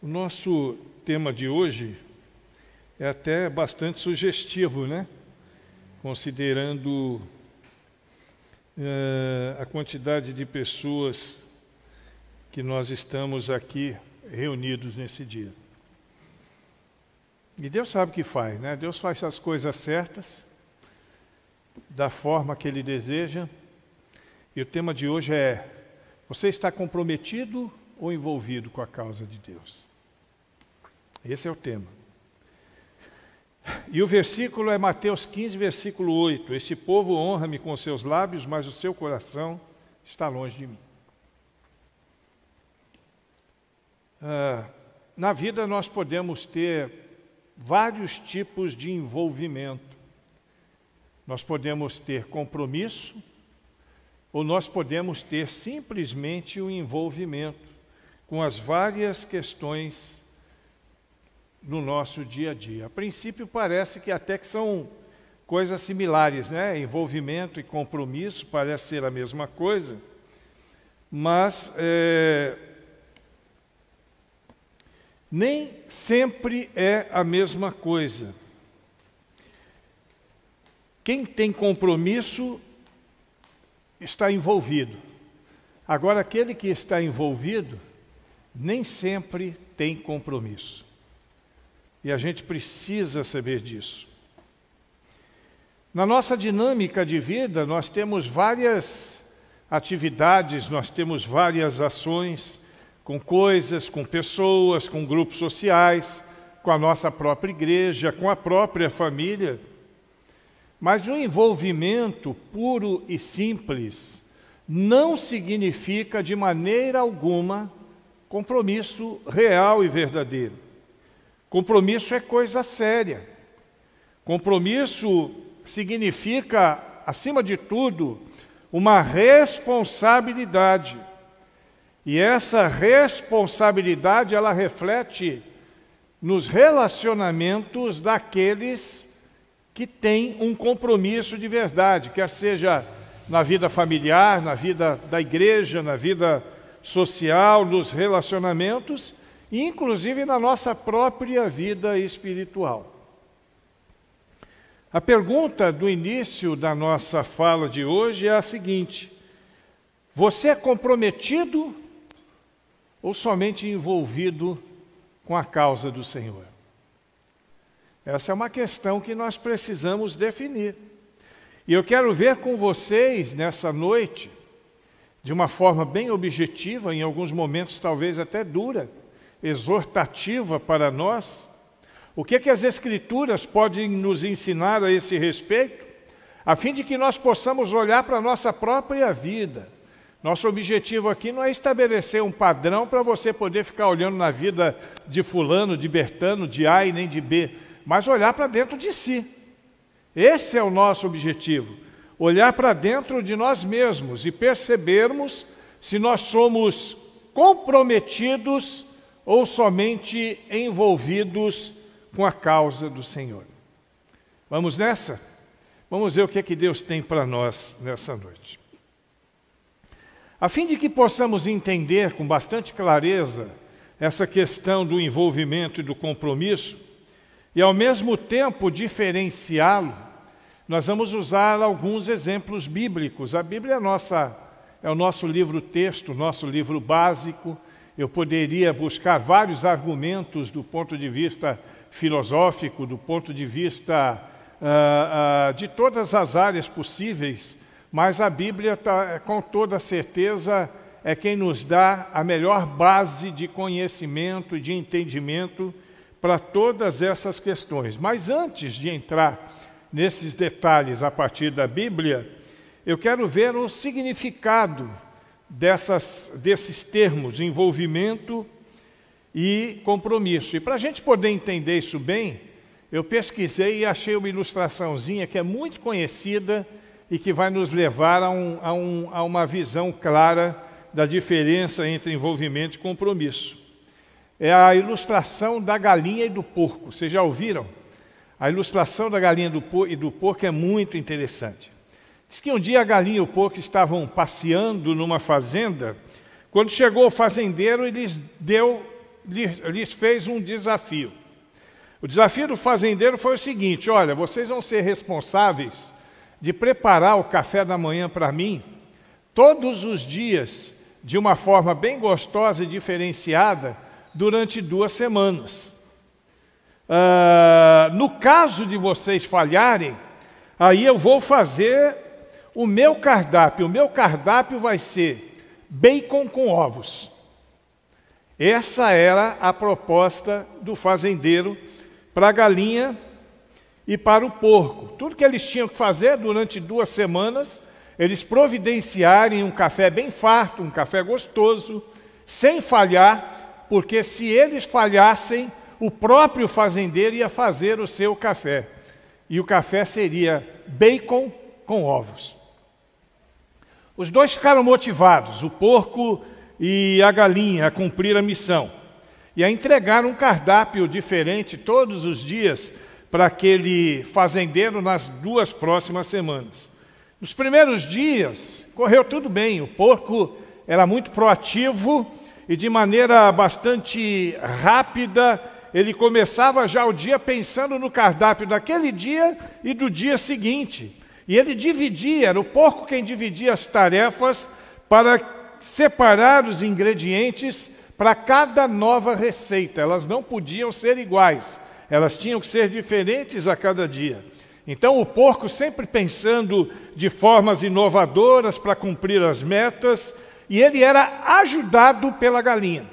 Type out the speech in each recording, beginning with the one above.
O nosso tema de hoje é até bastante sugestivo, né? Considerando a quantidade de pessoas que nós estamos aqui reunidos nesse dia. E Deus sabe o que faz, né? Deus faz as coisas certas, da forma que Ele deseja. E o tema de hoje é: você está comprometido ou envolvido com a causa de Deus? Esse é o tema. E o versículo é Mateus 15, versículo 8. Este povo honra-me com seus lábios, mas o seu coração está longe de mim. Na vida nós podemos ter vários tipos de envolvimento. Nós podemos ter compromisso, ou nós podemos ter simplesmente o envolvimento com as várias questões no nosso dia a dia. A princípio parece que até que são coisas similares, né? Envolvimento e compromisso parece ser a mesma coisa, mas nem sempre é a mesma coisa. Quem tem compromisso está envolvido. Agora, aquele que está envolvido nem sempre tem compromisso. E a gente precisa saber disso. Na nossa dinâmica de vida, nós temos várias atividades, nós temos várias ações, com coisas, com pessoas, com grupos sociais, com a nossa própria igreja, com a própria família. Mas o envolvimento puro e simples não significa de maneira alguma compromisso real e verdadeiro. Compromisso é coisa séria. Compromisso significa, acima de tudo, uma responsabilidade. E essa responsabilidade, ela reflete nos relacionamentos daqueles que têm um compromisso de verdade, quer seja na vida familiar, na vida da igreja, na vida social, nos relacionamentos, e inclusive na nossa própria vida espiritual. A pergunta do início da nossa fala de hoje é a seguinte: você é comprometido ou somente envolvido com a causa do Senhor? Essa é uma questão que nós precisamos definir. E eu quero ver com vocês nessa noite, de uma forma bem objetiva, em alguns momentos talvez até dura, exortativa para nós, o que as Escrituras podem nos ensinar a esse respeito, a fim de que nós possamos olhar para a nossa própria vida. Nosso objetivo aqui não é estabelecer um padrão para você poder ficar olhando na vida de fulano, de Bertano, de A e nem de B, mas olhar para dentro de si. Esse é o nosso objetivo, olhar para dentro de nós mesmos e percebermos se nós somos comprometidos ou somente envolvidos com a causa do Senhor. Vamos nessa? Vamos ver o que Deus tem para nós nessa noite. A fim de que possamos entender com bastante clareza essa questão do envolvimento e do compromisso, e ao mesmo tempo diferenciá-lo, nós vamos usar alguns exemplos bíblicos. A Bíblia é o nosso livro-texto, nosso livro básico. Eu poderia buscar vários argumentos do ponto de vista filosófico, do ponto de vista de todas as áreas possíveis, mas a Bíblia, com toda certeza, é quem nos dá a melhor base de conhecimento e de entendimento para todas essas questões. Mas antes de entrar nesses detalhes a partir da Bíblia, eu quero ver o significado desses termos, envolvimento e compromisso. E para a gente poder entender isso bem, eu pesquisei e achei uma ilustraçãozinha que é muito conhecida e que vai nos levar a uma visão clara da diferença entre envolvimento e compromisso. É a ilustração da galinha e do porco. Vocês já ouviram? A ilustração da galinha e do porco é muito interessante. Diz que um dia a galinha e o porco estavam passeando numa fazenda. Quando chegou o fazendeiro, ele lhes deu lhes fez um desafio. O desafio do fazendeiro foi o seguinte: olha, vocês vão ser responsáveis de preparar o café da manhã para mim todos os dias, de uma forma bem gostosa e diferenciada, durante 2 semanas. No caso de vocês falharem, aí eu vou fazer o meu cardápio. O meu cardápio vai ser bacon com ovos. Essa era a proposta do fazendeiro para a galinha e para o porco. Tudo que eles tinham que fazer durante 2 semanas, eles providenciarem um café bem farto, um café gostoso, sem falhar, porque se eles falhassem, o próprio fazendeiro ia fazer o seu café. E o café seria bacon com ovos. Os dois ficaram motivados, o porco e a galinha, a cumprir a missão. E a entregar um cardápio diferente todos os dias para aquele fazendeiro nas 2 próximas semanas. Nos primeiros dias, correu tudo bem. O porco era muito proativo e de maneira bastante rápida, ele começava já o dia pensando no cardápio daquele dia e do dia seguinte. E ele dividia, era o porco quem dividia as tarefas para separar os ingredientes para cada nova receita. Elas não podiam ser iguais, elas tinham que ser diferentes a cada dia. Então o porco sempre pensando de formas inovadoras para cumprir as metas, e ele era ajudado pela galinha.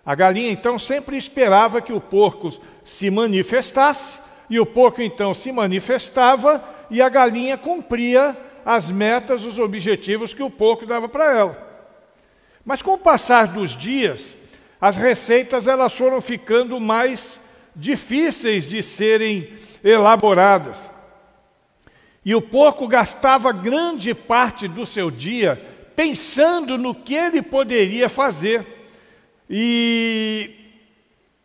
A galinha então sempre esperava que o porco se manifestasse, e o porco então se manifestava, e a galinha cumpria as metas, os objetivos que o porco dava para ela. Mas com o passar dos dias, as receitas elas foram ficando mais difíceis de serem elaboradas. E o porco gastava grande parte do seu dia pensando no que ele poderia fazer. E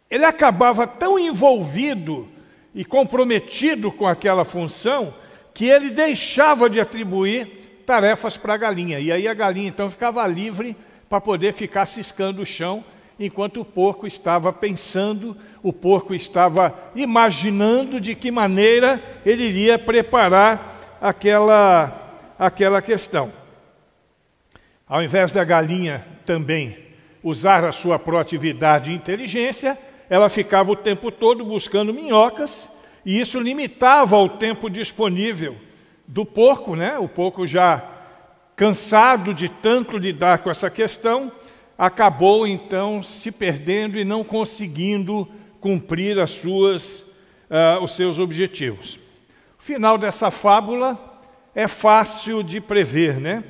ele acabava tão envolvido e comprometido com aquela função que ele deixava de atribuir tarefas para a galinha. E aí a galinha então ficava livre para poder ficar ciscando o chão, enquanto o porco estava pensando, o porco estava imaginando de que maneira ele iria preparar aquela questão. Ao invés da galinha também usar a sua proatividade e inteligência, ela ficava o tempo todo buscando minhocas, e isso limitava o tempo disponível do porco, né? O porco, já cansado de tanto lidar com essa questão, acabou então se perdendo e não conseguindo cumprir os seus objetivos. O final dessa fábula é fácil de prever, né?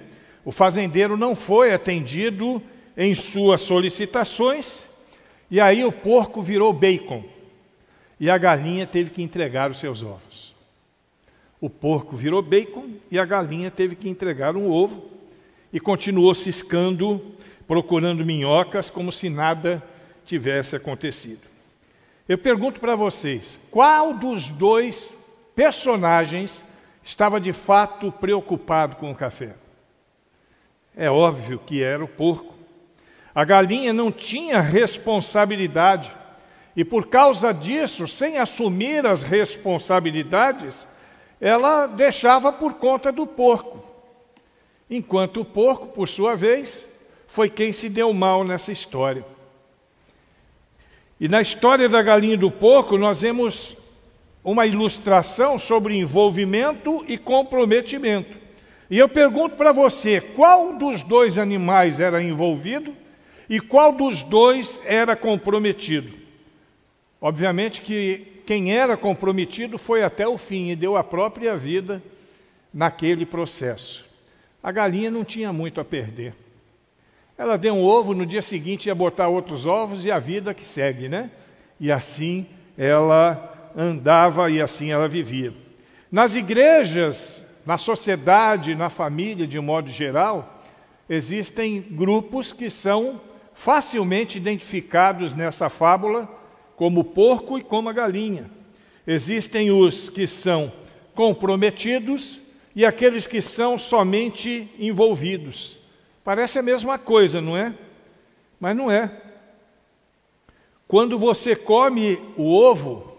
O fazendeiro não foi atendido em suas solicitações, e aí o porco virou bacon, e a galinha teve que entregar os seus ovos. O porco virou bacon e a galinha teve que entregar um ovo, e continuou ciscando, procurando minhocas, como se nada tivesse acontecido. Eu pergunto para vocês, qual dos 2 personagens estava de fato preocupado com o café? É óbvio que era o porco. A galinha não tinha responsabilidade, e por causa disso, sem assumir as responsabilidades, ela deixava por conta do porco. Enquanto o porco, por sua vez, foi quem se deu mal nessa história. E na história da galinha e do porco, nós vemos uma ilustração sobre envolvimento e comprometimento. E eu pergunto para você, qual dos 2 animais era envolvido e qual dos 2 era comprometido? Obviamente que quem era comprometido foi até o fim e deu a própria vida naquele processo. A galinha não tinha muito a perder. Ela deu um ovo, no dia seguinte ia botar outros ovos, e a vida que segue, né? E assim ela andava e assim ela vivia. Nas igrejas, na sociedade, na família, de um modo geral, existem grupos que são facilmente identificados nessa fábula como o porco e como a galinha. Existem os que são comprometidos e aqueles que são somente envolvidos. Parece a mesma coisa, não é? Mas não é. quando você come o ovo,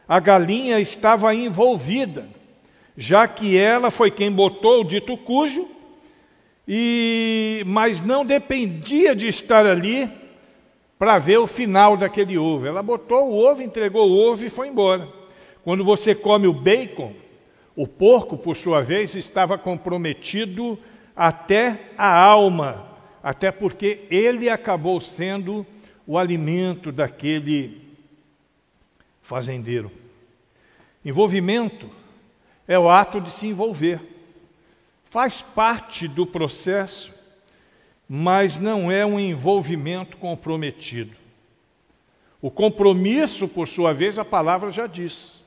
a galinha estava envolvida, já que ela foi quem botou o dito cujo, mas não dependia de estar ali para ver o final daquele ovo. Ela botou o ovo, entregou o ovo e foi embora. Quando você come o bacon, o porco, por sua vez, estava comprometido até a alma, até porque ele acabou sendo o alimento daquele fazendeiro. Envolvimento é o ato de se envolver. Faz parte do processo, mas não é um envolvimento comprometido. O compromisso, por sua vez, a palavra já diz.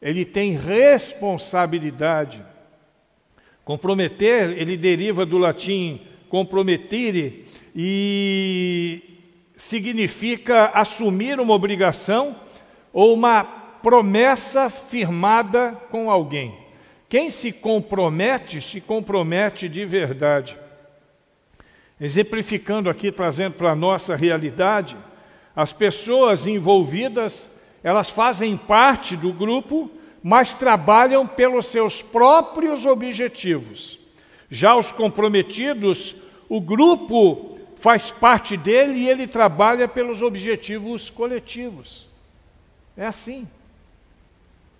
Ele tem responsabilidade. Comprometer, ele deriva do latim compromettere e significa assumir uma obrigação ou uma promessa firmada com alguém. Quem se compromete de verdade. Exemplificando aqui, trazendo para a nossa realidade, as pessoas envolvidas, elas fazem parte do grupo, mas trabalham pelos seus próprios objetivos. Já os comprometidos, o grupo faz parte dele e ele trabalha pelos objetivos coletivos. É assim.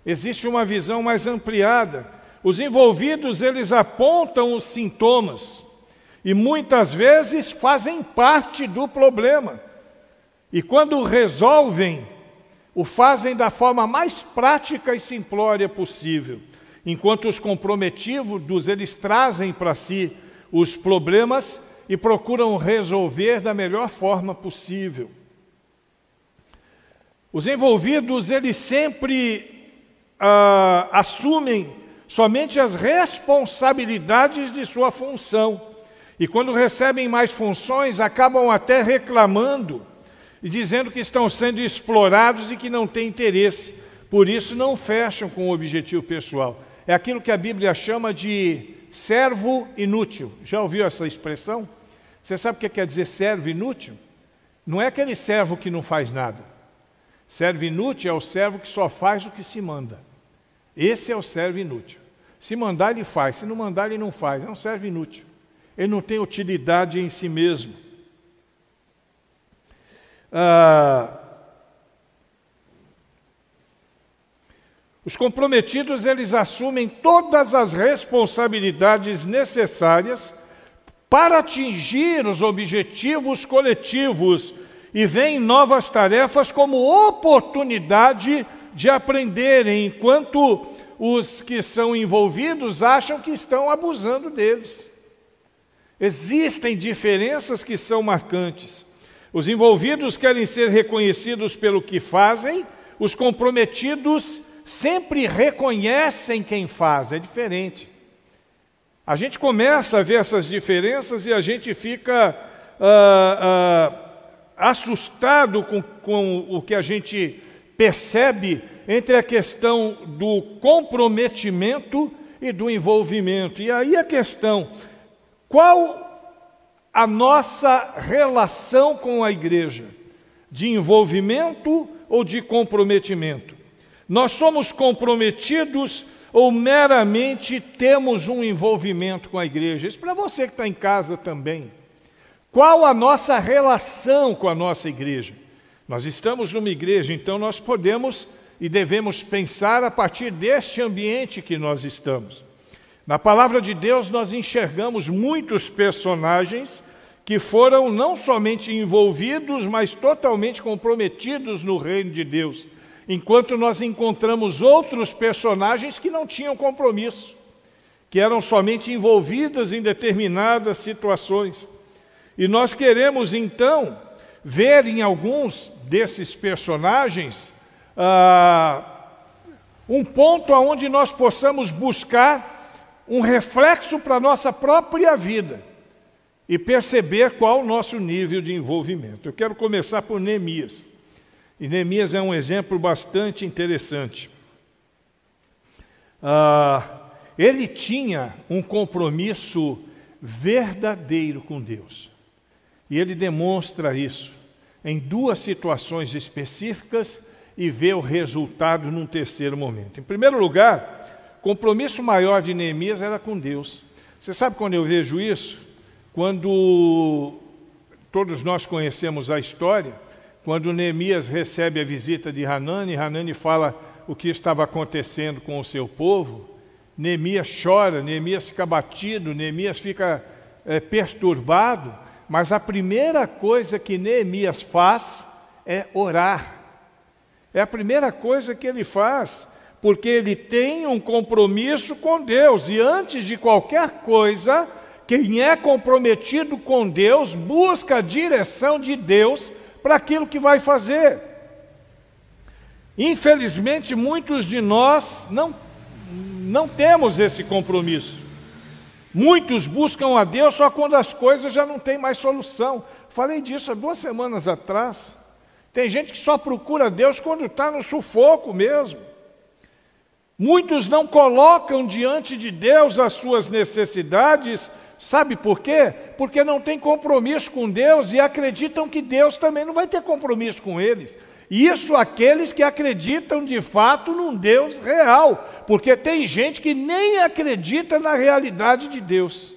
Existe uma visão mais ampliada. Os envolvidos, eles apontam os sintomas e muitas vezes fazem parte do problema. E quando resolvem, o fazem da forma mais prática e simplória possível. Enquanto os comprometidos, eles trazem para si os problemas e procuram resolver da melhor forma possível. Os envolvidos, eles sempre assumem somente as responsabilidades de sua função. E quando recebem mais funções, acabam até reclamando e dizendo que estão sendo explorados e que não têm interesse. Por isso não fecham com o objetivo pessoal. É aquilo que a Bíblia chama de servo inútil. Já ouviu essa expressão? Você sabe o que quer dizer servo inútil? Não é aquele servo que não faz nada. Servo inútil é o servo que só faz o que se manda. Esse é o servo inútil. Se mandar, ele faz. Se não mandar, ele não faz. É um servo inútil. Ele não tem utilidade em si mesmo. Os comprometidos, eles assumem todas as responsabilidades necessárias para atingir os objetivos coletivos e veem novas tarefas como oportunidade de aprenderem, enquanto os que são envolvidos acham que estão abusando deles. Existem diferenças que são marcantes. Os envolvidos querem ser reconhecidos pelo que fazem, os comprometidos sempre reconhecem quem faz, é diferente. A gente começa a ver essas diferenças e a gente fica assustado com o que a gente percebe entre a questão do comprometimento e do envolvimento. E aí a questão, qual a nossa relação com a igreja? De envolvimento ou de comprometimento? Nós somos comprometidos ou meramente temos um envolvimento com a igreja? Isso para você que está em casa também. Qual a nossa relação com a nossa igreja? Nós estamos numa igreja, então nós podemos e devemos pensar a partir deste ambiente que nós estamos. Na palavra de Deus nós enxergamos muitos personagens que foram não somente envolvidos, mas totalmente comprometidos no reino de Deus, enquanto nós encontramos outros personagens que não tinham compromisso, que eram somente envolvidos em determinadas situações. E nós queremos então ver em alguns desses personagens um ponto onde nós possamos buscar um reflexo para a nossa própria vida e perceber qual o nosso nível de envolvimento. Eu quero começar por Neemias. E Neemias é um exemplo bastante interessante. Ele tinha um compromisso verdadeiro com Deus. E ele demonstra isso. em duas situações específicas e ver o resultado num terceiro momento. Em primeiro lugar, o compromisso maior de Neemias era com Deus. Você sabe quando eu vejo isso? Quando todos nós conhecemos a história, quando Neemias recebe a visita de Hanani, Hanani fala o que estava acontecendo com o seu povo, Neemias chora, Neemias fica abatido, Neemias fica perturbado, mas a primeira coisa que Neemias faz é orar. É a primeira coisa que ele faz, porque ele tem um compromisso com Deus, e antes de qualquer coisa, quem é comprometido com Deus busca a direção de Deus para aquilo que vai fazer. Infelizmente, muitos de nós não temos esse compromisso. Muitos buscam a Deus só quando as coisas já não têm mais solução. Falei disso há 2 semanas atrás. Tem gente que só procura Deus quando está no sufoco mesmo. Muitos não colocam diante de Deus as suas necessidades. Sabe por quê? Porque não tem compromisso com Deus e acreditam que Deus também não vai ter compromisso com eles. Isso aqueles que acreditam de fato num Deus real, porque tem gente que nem acredita na realidade de Deus.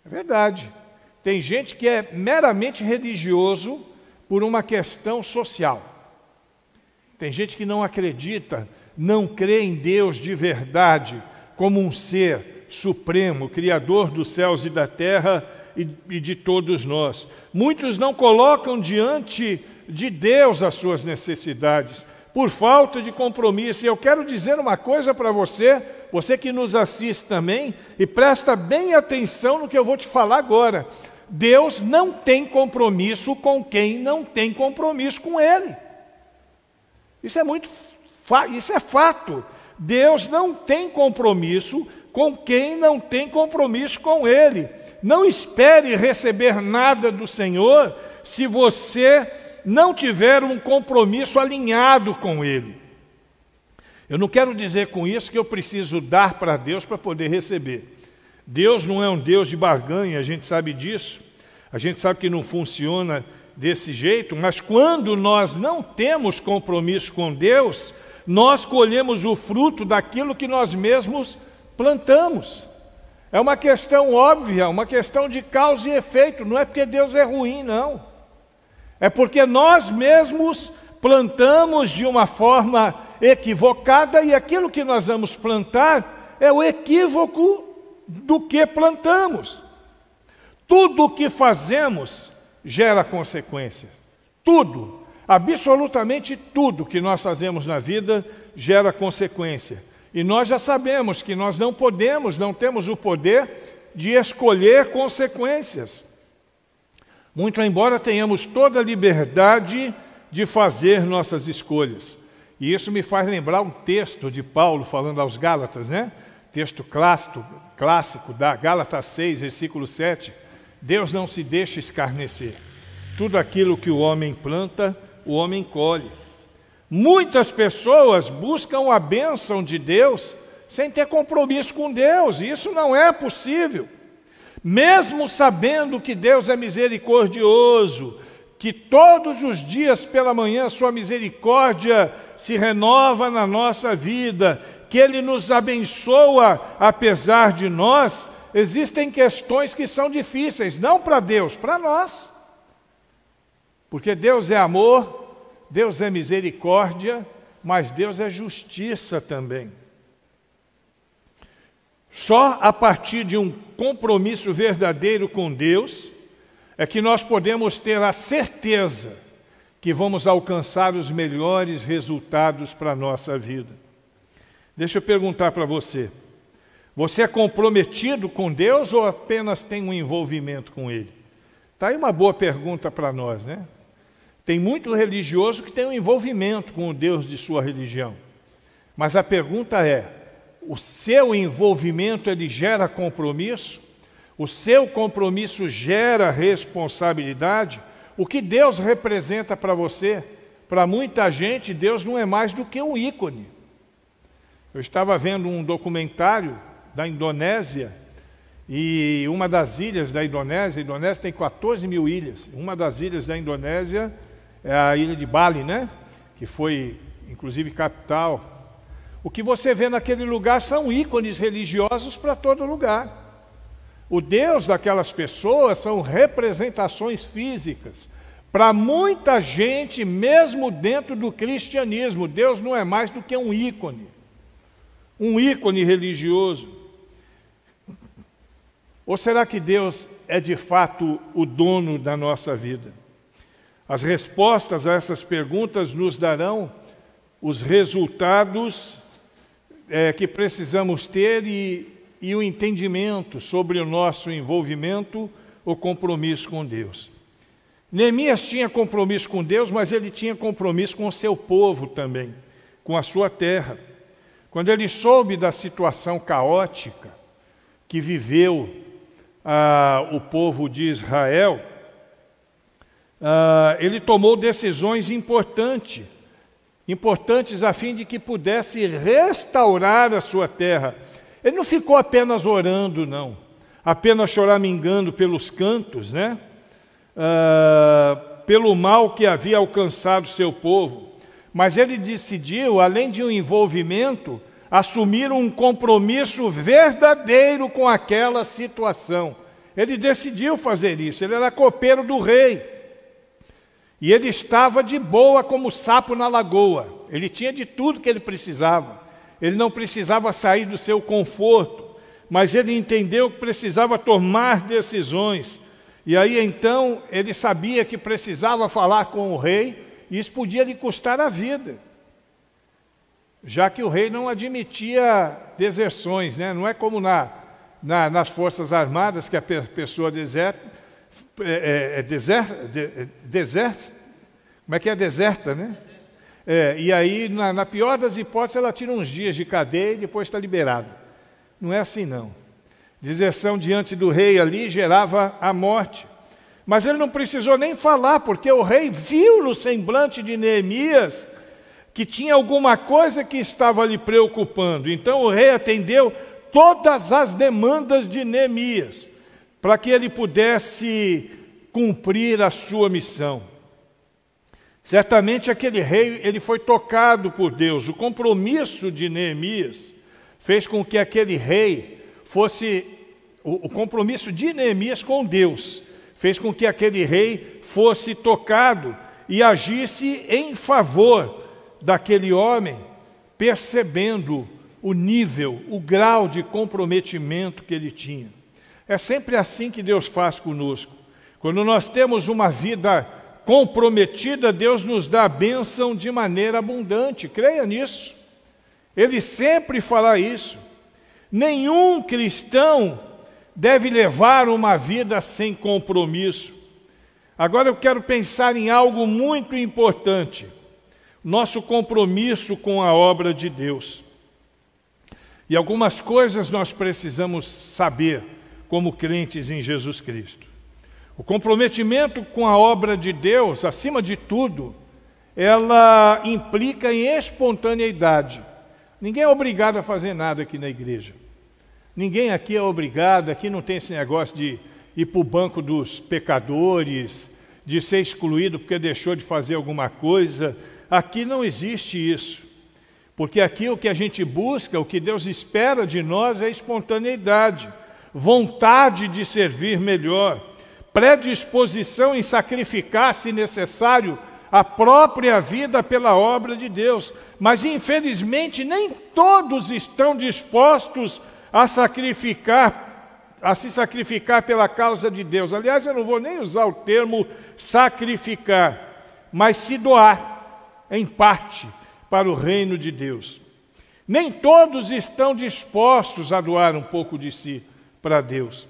É verdade. Tem gente que é meramente religioso por uma questão social. Tem gente que não acredita, não crê em Deus de verdade, como um ser supremo, criador dos céus e da terra e de todos nós. Muitos não colocam diante de Deus as suas necessidades, por falta de compromisso. E eu quero dizer uma coisa para você, você que nos assiste também, e presta bem atenção no que eu vou te falar agora. Deus não tem compromisso com quem não tem compromisso com Ele. Isso é fato. Deus não tem compromisso com quem não tem compromisso com Ele. Não espere receber nada do Senhor se você não tiver um compromisso alinhado com Ele. Eu não quero dizer com isso que eu preciso dar para Deus para poder receber. Deus não é um Deus de barganha, a gente sabe disso. A gente sabe que não funciona desse jeito, mas quando nós não temos compromisso com Deus, nós colhemos o fruto daquilo que nós mesmos plantamos. É uma questão óbvia, uma questão de causa e efeito, não é porque Deus é ruim, não. É porque nós mesmos plantamos de uma forma equivocada e aquilo que nós vamos plantar é o equívoco do que plantamos. Tudo o que fazemos gera consequências. Tudo, absolutamente tudo que nós fazemos na vida gera consequência. E nós já sabemos que nós não temos o poder de escolher consequências. Muito embora tenhamos toda a liberdade de fazer nossas escolhas. E isso me faz lembrar um texto de Paulo falando aos Gálatas, né? Texto clássico da Gálatas 6, versículo 7. Deus não se deixa escarnecer. Tudo aquilo que o homem planta, o homem colhe. Muitas pessoas buscam a bênção de Deus sem ter compromisso com Deus. E isso não é possível. Mesmo sabendo que Deus é misericordioso, que todos os dias pela manhã sua misericórdia se renova na nossa vida, que Ele nos abençoa apesar de nós, existem questões que são difíceis, não para Deus, para nós. Porque Deus é amor, Deus é misericórdia, mas Deus é justiça também. Só a partir de um compromisso verdadeiro com Deus é que nós podemos ter a certeza que vamos alcançar os melhores resultados para a nossa vida. Deixa eu perguntar para você, você é comprometido com Deus ou apenas tem um envolvimento com Ele? Está aí uma boa pergunta para nós, né? Tem muito religioso que tem um envolvimento com o Deus de sua religião. Mas a pergunta é, o seu envolvimento, ele gera compromisso? O seu compromisso gera responsabilidade? O que Deus representa para você? Para muita gente, Deus não é mais do que um ícone. Eu estava vendo um documentário da Indonésia E uma das ilhas da Indonésia, a Indonésia tem 14 mil ilhas, uma das ilhas da Indonésia é a ilha de Bali, né? Que foi, inclusive, capital. O que você vê naquele lugar são ícones religiosos para todo lugar. O Deus daquelas pessoas são representações físicas. Para muita gente, mesmo dentro do cristianismo, Deus não é mais do que um ícone religioso. Ou será que Deus é de fato o dono da nossa vida? As respostas a essas perguntas nos darão os resultados que precisamos ter e o entendimento sobre o nosso envolvimento ou compromisso com Deus. Neemias tinha compromisso com Deus, mas ele tinha compromisso com o seu povo também, com a sua terra. Quando ele soube da situação caótica que viveu o povo de Israel, ele tomou decisões importantes a fim de que pudesse restaurar a sua terra. Ele não ficou apenas orando, não, apenas choramingando pelos cantos, né? Pelo mal que havia alcançado seu povo, mas ele decidiu, além de um envolvimento, assumir um compromisso verdadeiro com aquela situação. Ele decidiu fazer isso. Ele era copeiro do rei e ele estava de boa como sapo na lagoa. Ele tinha de tudo que ele precisava. Ele não precisava sair do seu conforto, mas ele entendeu que precisava tomar decisões. E aí então ele sabia que precisava falar com o rei, e isso podia lhe custar a vida, já que o rei não admitia deserções, né? Não é como nas Forças Armadas, que a pessoa deserta, como é que é? Deserta, né? E aí, na pior das hipóteses, ela tira uns dias de cadeia e depois está liberada. Não é assim, não. Deserção diante do rei ali gerava a morte. Mas ele não precisou nem falar, porque o rei viu no semblante de Neemias que tinha alguma coisa que estava lhe preocupando. Então o rei atendeu todas as demandas de Neemias, para que ele pudesse cumprir a sua missão. Certamente aquele rei, ele foi tocado por Deus. O compromisso de Neemias fez com que aquele rei fosse... O compromisso de Neemias com Deus fez com que aquele rei fosse tocado e agisse em favor daquele homem, percebendo o nível, o grau de comprometimento que ele tinha. É sempre assim que Deus faz conosco. Quando nós temos uma vida comprometida, Deus nos dá a bênção de maneira abundante. Creia nisso. Ele sempre fala isso. Nenhum cristão deve levar uma vida sem compromisso. Agora eu quero pensar em algo muito importante. Nosso compromisso com a obra de Deus. E algumas coisas nós precisamos saber como crentes em Jesus Cristo. O comprometimento com a obra de Deus, acima de tudo, ela implica em espontaneidade. Ninguém é obrigado a fazer nada aqui na igreja. Ninguém aqui é obrigado, aqui não tem esse negócio de ir para o banco dos pecadores, de ser excluído porque deixou de fazer alguma coisa. Aqui não existe isso. Porque aqui o que a gente busca, o que Deus espera de nós é espontaneidade, vontade de servir melhor, predisposição em sacrificar, se necessário, a própria vida pela obra de Deus. Mas, infelizmente, nem todos estão dispostos a se sacrificar pela causa de Deus. Aliás, eu não vou nem usar o termo sacrificar, mas se doar, em parte, para o reino de Deus. Nem todos estão dispostos a doar um pouco de si para Deus.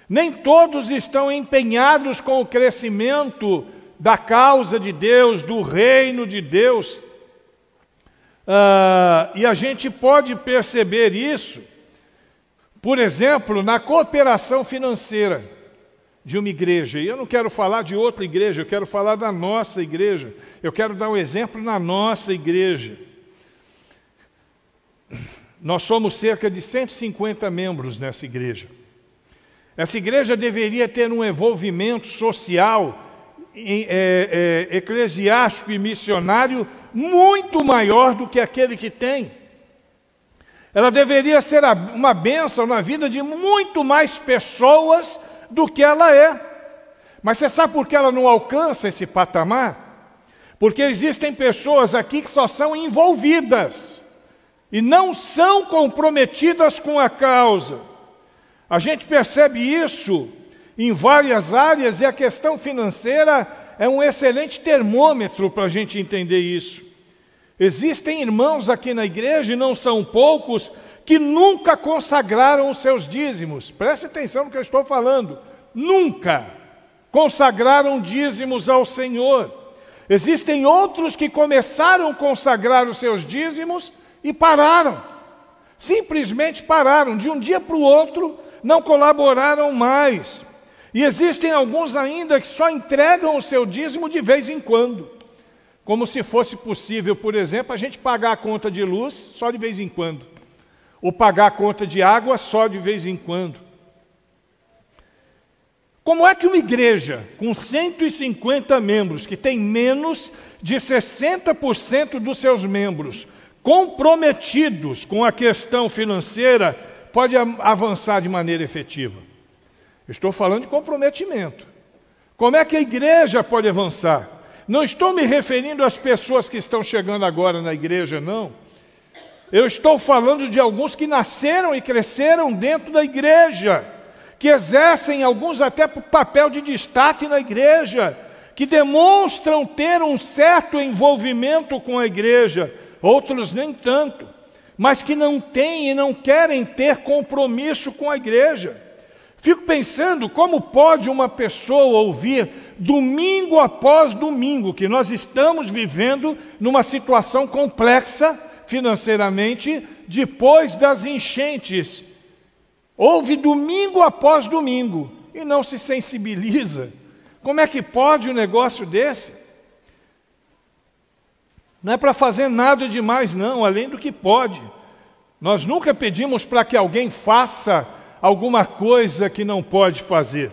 Nem todos estão empenhados com o crescimento da causa de Deus, do reino de Deus. E a gente pode perceber isso, por exemplo, na cooperação financeira de uma igreja. E eu não quero falar de outra igreja, eu quero falar da nossa igreja. Eu quero dar um exemplo na nossa igreja. Nós somos cerca de 150 membros nessa igreja. Essa igreja deveria ter um envolvimento social, eclesiástico e missionário muito maior do que aquele que tem. Ela deveria ser uma bênção na vida de muito mais pessoas do que ela é. Mas você sabe por que ela não alcança esse patamar? Porque existem pessoas aqui que só são envolvidas e não são comprometidas com a causa. A gente percebe isso em várias áreas e a questão financeira é um excelente termômetro para a gente entender isso. Existem irmãos aqui na igreja, e não são poucos, que nunca consagraram os seus dízimos. Preste atenção no que eu estou falando. Nunca consagraram dízimos ao Senhor. Existem outros que começaram a consagrar os seus dízimos e pararam. Simplesmente pararam. De um dia para o outro, não colaboraram mais. E existem alguns ainda que só entregam o seu dízimo de vez em quando. Como se fosse possível, por exemplo, a gente pagar a conta de luz só de vez em quando. Ou pagar a conta de água só de vez em quando. Como é que uma igreja com 150 membros, que tem menos de 60% dos seus membros comprometidos com a questão financeira, pode avançar de maneira efetiva? Eu estou falando de comprometimento. Como é que a igreja pode avançar? Não estou me referindo às pessoas que estão chegando agora na igreja, não. Eu estou falando de alguns que nasceram e cresceram dentro da igreja, que exercem alguns até papel de destaque na igreja, que demonstram ter um certo envolvimento com a igreja, outros nem tanto, mas que não têm e não querem ter compromisso com a igreja. Fico pensando como pode uma pessoa ouvir domingo após domingo que nós estamos vivendo numa situação complexa financeiramente depois das enchentes. Ouve domingo após domingo e não se sensibiliza. Como é que pode um negócio desse? Não é para fazer nada demais não, além do que pode. Nós nunca pedimos para que alguém faça alguma coisa que não pode fazer.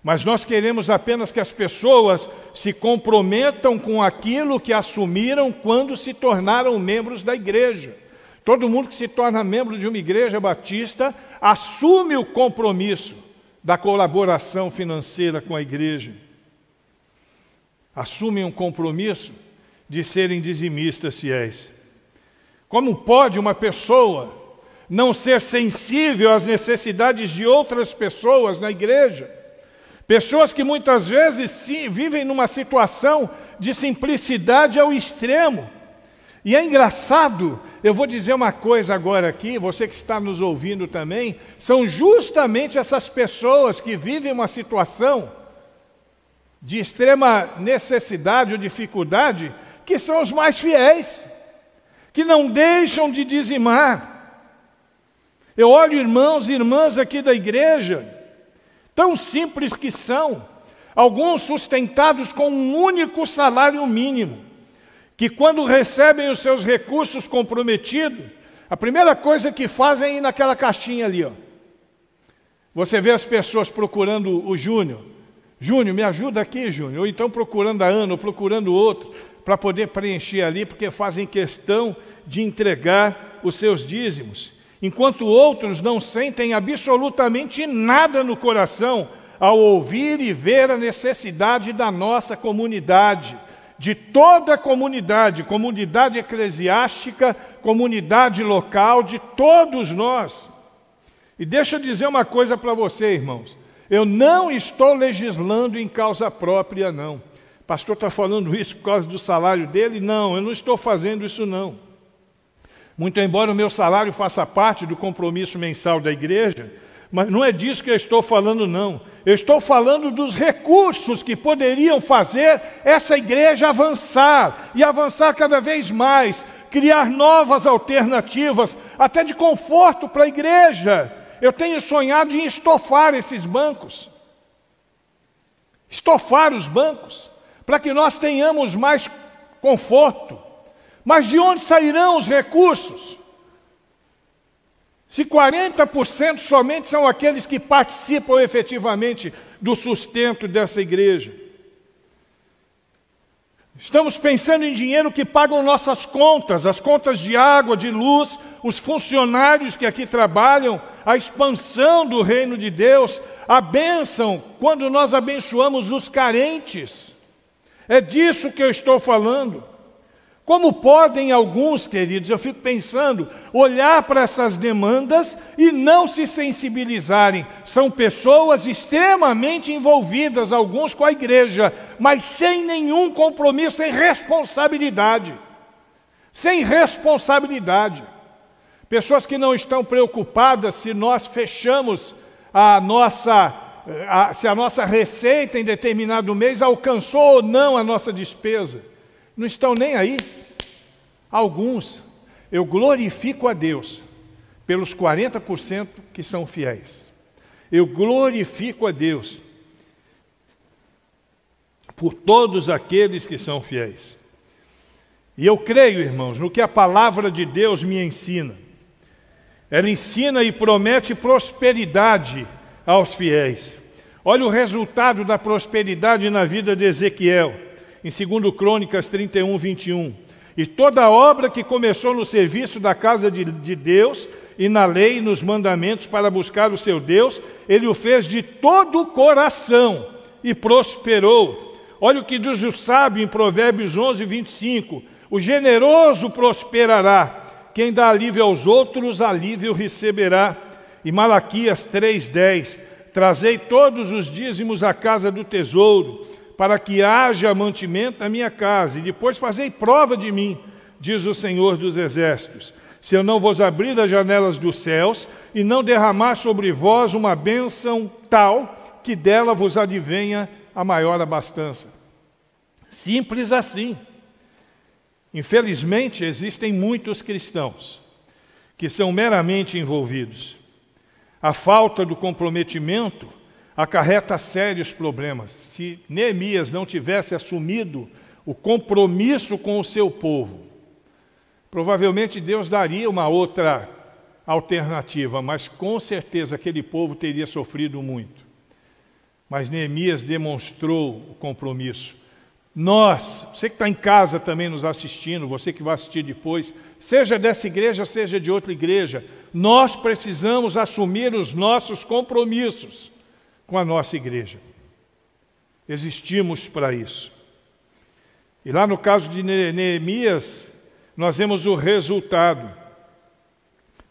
Mas nós queremos apenas que as pessoas se comprometam com aquilo que assumiram quando se tornaram membros da igreja. Todo mundo que se torna membro de uma igreja batista assume o compromisso da colaboração financeira com a igreja. Assume um compromisso de serem dizimistas fiéis. Como pode uma pessoa não ser sensível às necessidades de outras pessoas na igreja? Pessoas que muitas vezes vivem numa situação de simplicidade ao extremo. E é engraçado, eu vou dizer uma coisa agora aqui, você que está nos ouvindo também, são justamente essas pessoas que vivem uma situação de extrema necessidade ou dificuldade, que são os mais fiéis, que não deixam de dizimar. Eu olho irmãos e irmãs aqui da igreja, tão simples que são, alguns sustentados com um único salário mínimo, que quando recebem os seus recursos comprometidos, a primeira coisa que fazem é ir naquela caixinha ali, ó. Você vê as pessoas procurando o Júnior. Júnior, me ajuda aqui, Júnior. Ou então procurando a Ana, ou procurando outro, para poder preencher ali, porque fazem questão de entregar os seus dízimos. Enquanto outros não sentem absolutamente nada no coração ao ouvir e ver a necessidade da nossa comunidade, de toda a comunidade, comunidade eclesiástica, comunidade local, de todos nós. E deixa eu dizer uma coisa para você, irmãos. Eu não estou legislando em causa própria, não. O pastor está falando isso por causa do salário dele? Não, eu não estou fazendo isso, não. Muito embora o meu salário faça parte do compromisso mensal da igreja, mas não é disso que eu estou falando, não. Eu estou falando dos recursos que poderiam fazer essa igreja avançar, e avançar cada vez mais, criar novas alternativas, até de conforto para a igreja. Eu tenho sonhado em estofar esses bancos, estofar os bancos, para que nós tenhamos mais conforto. Mas de onde sairão os recursos? Se 40% somente são aqueles que participam efetivamente do sustento dessa igreja. Estamos pensando em dinheiro que pagam nossas contas, as contas de água, de luz, os funcionários que aqui trabalham, a expansão do reino de Deus, a bênção, quando nós abençoamos os carentes. É disso que eu estou falando. Como podem alguns, queridos, eu fico pensando, olhar para essas demandas e não se sensibilizarem? São pessoas extremamente envolvidas, alguns com a igreja, mas sem nenhum compromisso, sem responsabilidade. Sem responsabilidade. Pessoas que não estão preocupadas se nós fechamos se a nossa receita em determinado mês alcançou ou não a nossa despesa. Não estão nem aí. Alguns, eu glorifico a Deus pelos 40% que são fiéis. Eu glorifico a Deus por todos aqueles que são fiéis. E eu creio, irmãos, no que a palavra de Deus me ensina. Ela ensina e promete prosperidade aos fiéis. Olha o resultado da prosperidade na vida de Ezequiel. Em 2 Crônicas 31, 21. E toda a obra que começou no serviço da casa de Deus, e na lei e nos mandamentos para buscar o seu Deus, ele o fez de todo o coração e prosperou. Olha o que diz o sábio em Provérbios 11, 25. O generoso prosperará, quem dá alívio aos outros, alívio receberá. E Malaquias 3, 10. Trazei todos os dízimos à casa do tesouro, para que haja mantimento na minha casa, e depois fazei prova de mim, diz o Senhor dos Exércitos, se eu não vos abrir as janelas dos céus, e não derramar sobre vós uma bênção tal, que dela vos advenha a maior abastança. Simples assim. Infelizmente, existem muitos cristãos que são meramente envolvidos. A falta do comprometimento acarreta sérios problemas. Se Neemias não tivesse assumido o compromisso com o seu povo, provavelmente Deus daria uma outra alternativa, mas com certeza aquele povo teria sofrido muito. Mas Neemias demonstrou o compromisso. Nós, você que está em casa também nos assistindo, você que vai assistir depois, seja dessa igreja, seja de outra igreja, nós precisamos assumir os nossos compromissos com a nossa igreja. Existimos para isso. E lá no caso de Neemias, nós vemos o resultado.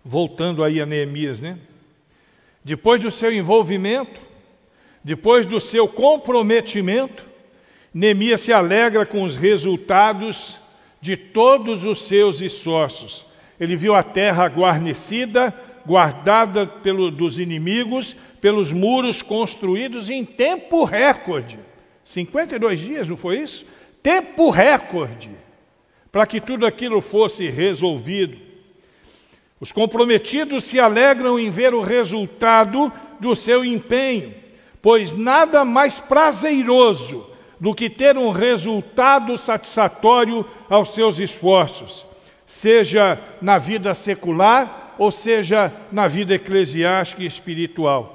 Voltando aí a Neemias, né? Depois do seu envolvimento, depois do seu comprometimento, Neemias se alegra com os resultados de todos os seus esforços. Ele viu a terra guarnecida, guardada dos inimigos, pelos muros construídos em tempo recorde. 52 dias, não foi isso? Tempo recorde, para que tudo aquilo fosse resolvido. Os comprometidos se alegram em ver o resultado do seu empenho, pois nada mais prazeroso do que ter um resultado satisfatório aos seus esforços, seja na vida secular ou seja na vida eclesiástica e espiritual.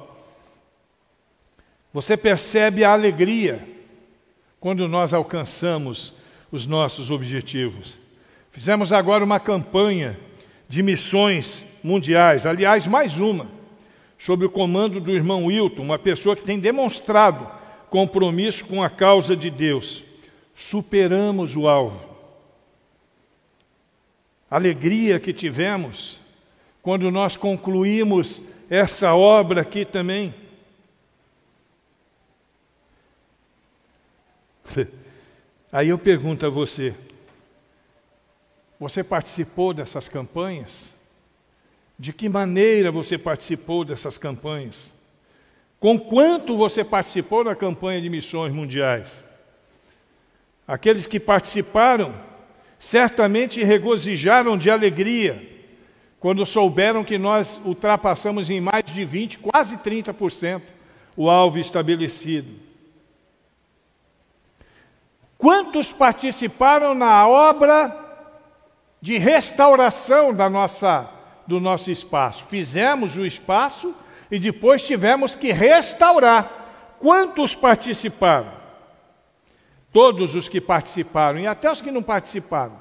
Você percebe a alegria quando nós alcançamos os nossos objetivos. Fizemos agora uma campanha de missões mundiais, aliás, mais uma, sob o comando do irmão Wilton, uma pessoa que tem demonstrado compromisso com a causa de Deus. Superamos o alvo. A alegria que tivemos quando nós concluímos essa obra aqui também. Aí eu pergunto a você, você participou dessas campanhas? De que maneira você participou dessas campanhas? Com quanto você participou da campanha de missões mundiais? Aqueles que participaram certamente regozijaram de alegria quando souberam que nós ultrapassamos em mais de 20%, quase 30% o alvo estabelecido. Quantos participaram na obra de restauração da nossa do nosso espaço. Fizemos o espaço e depois tivemos que restaurar. Quantos participaram? Todos os que participaram, e até os que não participaram,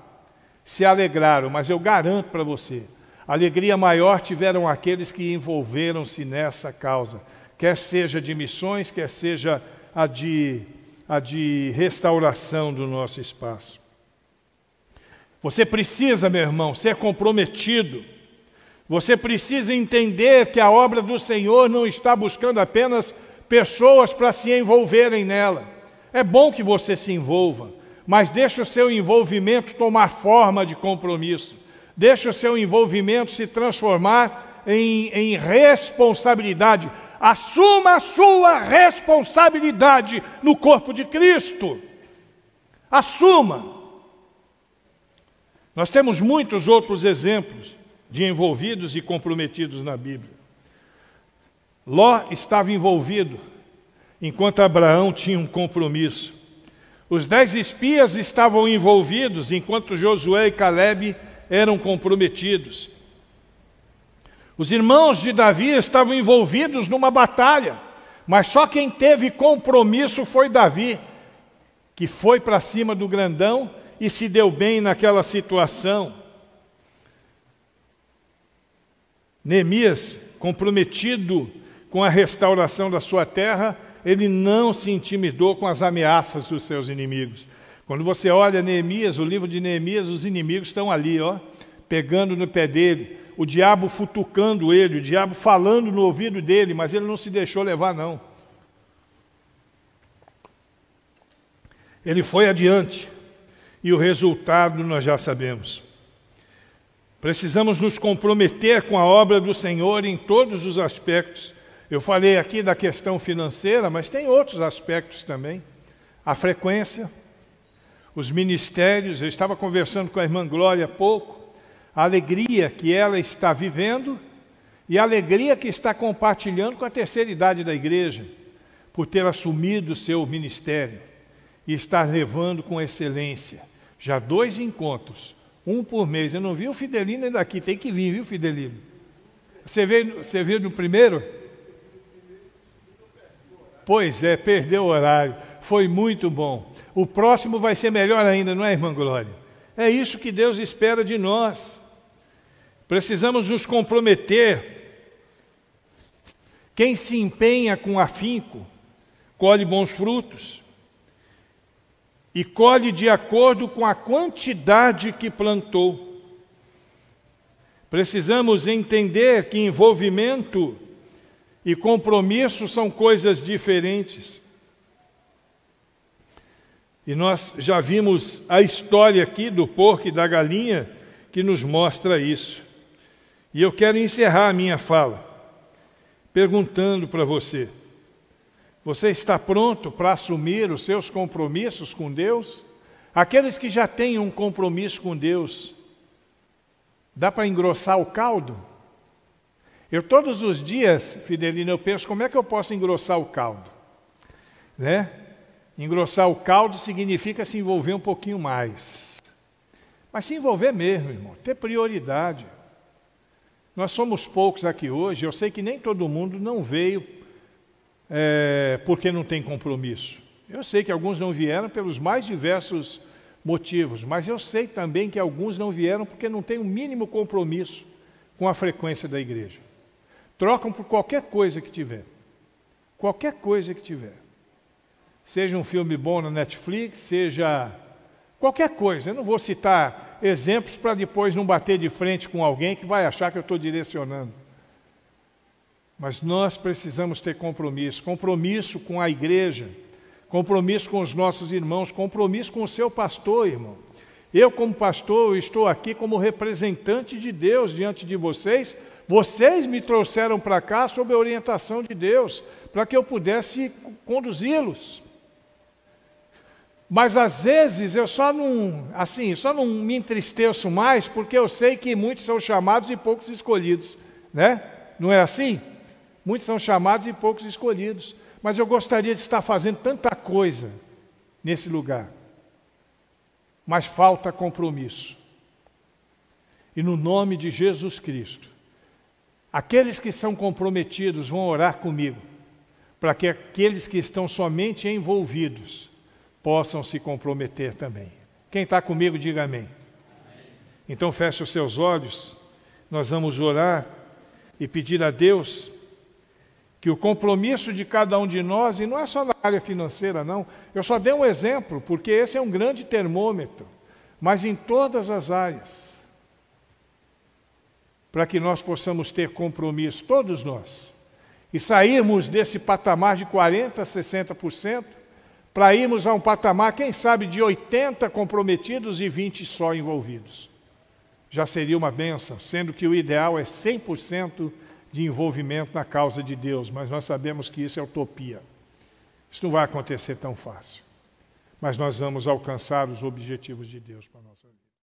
se alegraram, mas eu garanto para você, alegria maior tiveram aqueles que envolveram-se nessa causa, quer seja de missões, quer seja a de restauração do nosso espaço. Você precisa, meu irmão, ser comprometido. Você precisa entender que a obra do Senhor não está buscando apenas pessoas para se envolverem nela. É bom que você se envolva, mas deixe o seu envolvimento tomar forma de compromisso. Deixe o seu envolvimento se transformar em responsabilidade. Assuma a sua responsabilidade no corpo de Cristo. Assuma. Nós temos muitos outros exemplos de envolvidos e comprometidos na Bíblia. Ló estava envolvido, enquanto Abraão tinha um compromisso. Os 10 espias estavam envolvidos, enquanto Josué e Calebe eram comprometidos. Os irmãos de Davi estavam envolvidos numa batalha, mas só quem teve compromisso foi Davi, que foi para cima do grandão e se deu bem naquela situação. Neemias, comprometido com a restauração da sua terra, ele não se intimidou com as ameaças dos seus inimigos. Quando você olha Neemias, o livro de Neemias, os inimigos estão ali, pegando no pé dele, o diabo futucando ele, o diabo falando no ouvido dele, mas ele não se deixou levar, não. Ele foi adiante, e o resultado nós já sabemos. Precisamos nos comprometer com a obra do Senhor em todos os aspectos. Eu falei aqui da questão financeira, mas tem outros aspectos também. A frequência, os ministérios. Eu estava conversando com a irmã Glória há pouco. A alegria que ela está vivendo e a alegria que está compartilhando com a terceira idade da igreja, por ter assumido o seu ministério e estar levando com excelência. Já 2 encontros, um por mês. Eu não vi o Fidelino ainda aqui, tem que vir, viu, Fidelino? Você veio no primeiro? Pois é, perdeu o horário. Foi muito bom. O próximo vai ser melhor ainda, não é, irmã Glória? É isso que Deus espera de nós. Precisamos nos comprometer. Quem se empenha com afinco, colhe bons frutos. E colhe de acordo com a quantidade que plantou. Precisamos entender que envolvimento e compromisso são coisas diferentes. E nós já vimos a história aqui do porco e da galinha que nos mostra isso. E eu quero encerrar a minha fala perguntando para você: você está pronto para assumir os seus compromissos com Deus? Aqueles que já têm um compromisso com Deus, dá para engrossar o caldo? Eu todos os dias, Fidelino, eu penso, como é que eu posso engrossar o caldo? Né? Engrossar o caldo significa se envolver um pouquinho mais. Mas se envolver mesmo, irmão, ter prioridade. Nós somos poucos aqui hoje, eu sei que nem todo mundo não veio porque não tem compromisso. Eu sei que alguns não vieram pelos mais diversos motivos, mas eu sei também que alguns não vieram porque não têm o mínimo compromisso com a frequência da igreja. Trocam por qualquer coisa que tiver. Qualquer coisa que tiver. Seja um filme bom na Netflix, seja qualquer coisa. Eu não vou citar exemplos para depois não bater de frente com alguém que vai achar que eu estou direcionando. Mas nós precisamos ter compromisso. Compromisso com a igreja. Compromisso com os nossos irmãos. Compromisso com o seu pastor, irmão. Eu, como pastor, estou aqui como representante de Deus diante de vocês. Vocês me trouxeram para cá sob a orientação de Deus, para que eu pudesse conduzi-los. Mas às vezes eu só não me entristeço mais, porque eu sei que muitos são chamados e poucos escolhidos, né? Não é assim? Muitos são chamados e poucos escolhidos. Mas eu gostaria de estar fazendo tanta coisa nesse lugar. Mas falta compromisso. E no nome de Jesus Cristo, Aqueles que são comprometidos vão orar comigo, para que aqueles que estão somente envolvidos possam se comprometer também. Quem está comigo, diga amém. Então feche os seus olhos, nós vamos orar e pedir a Deus que o compromisso de cada um de nós, e não é só na área financeira não, eu só dei um exemplo, porque esse é um grande termômetro, mas em todas as áreas, para que nós possamos ter compromisso, todos nós, e sairmos desse patamar de 40%, 60%, para irmos a um patamar, quem sabe, de 80 comprometidos e 20 só envolvidos. Já seria uma bênção, sendo que o ideal é 100% de envolvimento na causa de Deus, mas nós sabemos que isso é utopia. Isso não vai acontecer tão fácil. Mas nós vamos alcançar os objetivos de Deus para a nossa vida.